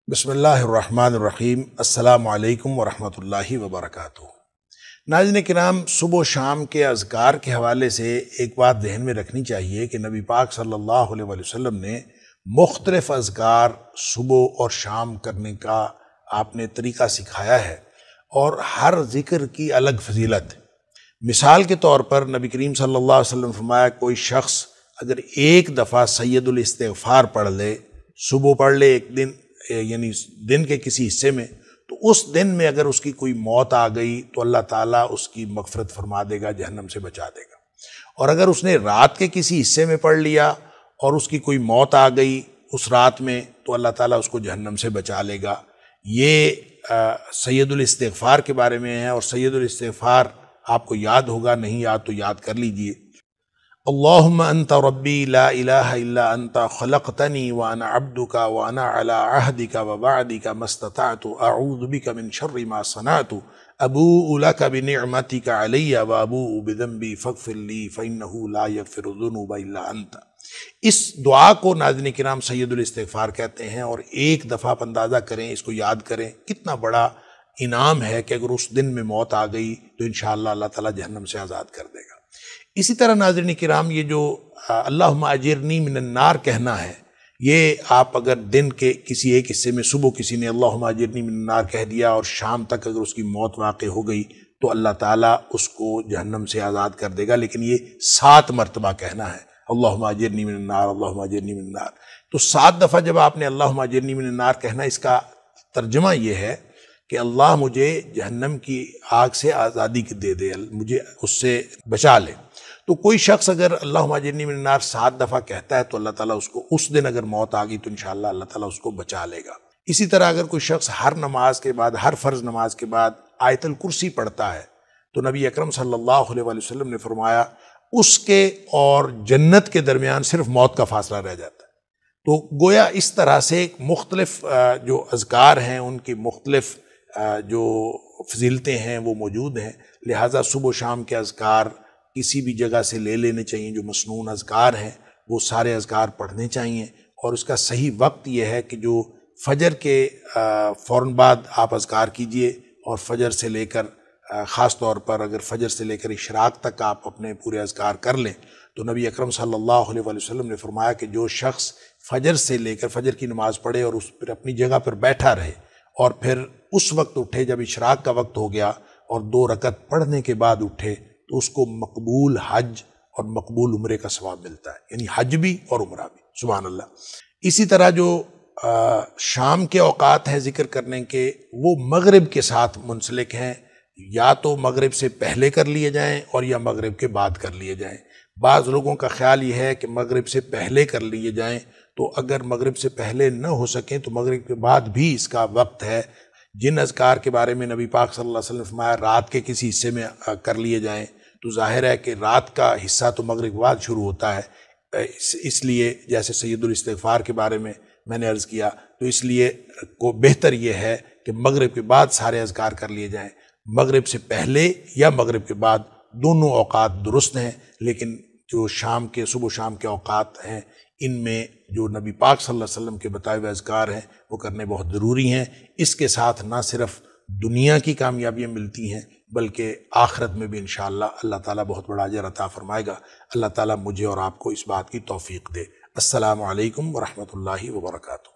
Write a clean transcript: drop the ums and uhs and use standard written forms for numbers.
بسم اللہ الرحمن الرحیم السلام علیکم ورحمۃ اللہ وبرکاتہ۔ ناظرین کرام، صبح و شام کے اذکار کے حوالے سے ایک بات ذہن میں رکھنی چاہیے کہ نبی پاک صلی اللہ علیہ وسلم نے مختلف اذکار صبح اور شام کرنے کا آپ نے طریقہ سکھایا ہے، اور ہر ذکر کی الگ فضیلت۔ مثال کے طور پر نبی کریم صلی اللہ علیہ وسلم فرمایا، کوئی شخص اگر ایک دفعہ سید الاستغفار پڑھ لے، صبح پڑھ لے ایک دن، یعنی دن کے کسی حصے میں، تو اس دن میں اگر اس کی کوئی موت آ گئی تو اللہ تعالیٰ اس کی مغفرت فرما دے گا، جہنم سے بچا دے گا۔ اور اگر اس نے رات کے کسی حصے میں پڑھ لیا اور اس کی کوئی موت آ گئی اس رات میں، تو اللہ تعالیٰ اس کو جہنم سے بچا لے گا۔ یہ سید الاستغفار کے بارے میں ہے، اور سید الاستغفار آپ کو یاد ہوگا، نہیں یاد تو یاد کر لیجئے۔ اللہم انت ربی لا الہ الا انت خلقتنی وانا عبدک وانا علی عہدک ووعدک ما استطعت اعوذ بک من شر ما صنعت ابوء لک بنعمتک علی وابوء بذنبی فاغفر لی فانہ لا یغفر الذنوب الا انت۔ اس دعا کو ناظرین کرام سید الاستغفار کہتے ہیں، اور ایک دفعہ آپ اندازہ کریں، اس کو یاد کریں، کتنا بڑا انعام ہے کہ اگر اس دن میں موت آ گئی تو انشاءاللہ اللہ تعالیٰ جہنم سے آزاد کر دے گا۔ اسی طرح ناظرین کرام، یہ جو اللہم اجرنی من النار کہنا ہے، یہ آپ اگر دن کے کسی ایک حصے میں صبح کسی نے اللہم اجرنی من النار کہہ دیا اور شام تک اگر اس کی موت واقع ہو گئی تو اللہ تعالیٰ اس کو جہنم سے آزاد کر دے گا، لیکن یہ 7 مرتبہ کہنا ہے، اللہم اجرنی من النار، اللہم اجرنی من النار۔ تو 7 دفعہ جب آپ نے اللہم اجرنی من النار کہنا، اس کا ترجمہ یہ ہے کہ اللہ مجھے جہنم کی آگ سے آزادی دے دے، مجھے اس سے بچا لے۔ تو کوئی شخص اگر اللہم اجرنی من النار 7 دفعہ کہتا ہے تو اللہ تعالیٰ اس کو اس دن اگر موت آ گئی تو انشاءاللہ اللہ تعالیٰ اس کو بچا لے گا۔ اسی طرح اگر کوئی شخص ہر نماز کے بعد، ہر فرض نماز کے بعد آیت الکرسی پڑھتا ہے تو نبی اکرم صلی اللہ علیہ وسلم نے فرمایا اس کے اور جنت کے درمیان صرف موت کا فاصلہ رہ جاتا ہے۔ تو گویا اس طرح سے مختلف جو اذکار ہیں ان کی مختلف جو فضیلتیں ہیں وہ موجود ہیں، لہٰذا صبح و شام کے اذکار کسی بھی جگہ سے لے لینے چاہیے، جو مسنون اذکار ہیں وہ سارے اذکار پڑھنے چاہیے، اور اس کا صحیح وقت یہ ہے کہ جو فجر کے فوراً بعد آپ اذکار کیجئے، اور فجر سے لے کر خاص طور پر اگر فجر سے لے کر اشراق تک آپ اپنے پورے اذکار کر لیں تو نبی اکرم صلی اللہ علیہ وسلم نے فرمایا کہ جو شخص فجر سے لے کر فجر کی نماز پڑھے اور اس پر اپنی جگہ پر بیٹھا رہے اور پھر اس وقت اٹھے جب اشراق کا وقت ہو گیا اور 2 رکعت پڑھنے کے بعد اٹھے، تو اس کو مقبول حج اور مقبول عمرے کا ثواب ملتا ہے، یعنی حج بھی اور عمرہ بھی، سبحان اللہ۔ اسی طرح جو شام کے اوقات ہیں ذکر کرنے کے، وہ مغرب کے ساتھ منسلک ہیں، یا تو مغرب سے پہلے کر لیے جائیں اور یا مغرب کے بعد کر لیے جائیں۔ بعض لوگوں کا خیال یہ ہے کہ مغرب سے پہلے کر لیے جائیں، تو اگر مغرب سے پہلے نہ ہو سکیں تو مغرب کے بعد بھی اس کا وقت ہے۔ جن اذکار کے بارے میں نبی پاک صلی اللہ علیہ وسلم نے فرمایا رات کے کسی حصے میں کر لیے جائیں، تو ظاہر ہے کہ رات کا حصہ تو مغرب کے بعد شروع ہوتا ہے، اس لیے جیسے سید الاستغفار کے بارے میں نے عرض کیا، تو اس لیے کو بہتر یہ ہے کہ مغرب کے بعد سارے اذکار کر لیے جائیں۔ مغرب سے پہلے یا مغرب کے بعد دونوں اوقات درست ہیں، لیکن جو صبح و شام کے اوقات ہیں ان میں جو نبی پاک صلی اللہ علیہ وسلم کے بتائے ہوئے اذکار ہیں وہ کرنے بہت ضروری ہیں۔ اس کے ساتھ نہ صرف دنیا کی کامیابیاں ملتی ہیں بلکہ آخرت میں بھی انشاءاللہ اللہ تعالیٰ بہت بڑا اجر عطا فرمائے گا۔ اللہ تعالیٰ مجھے اور آپ کو اس بات کی توفیق دے۔ السلام علیکم ورحمۃ اللہ وبرکاتہ۔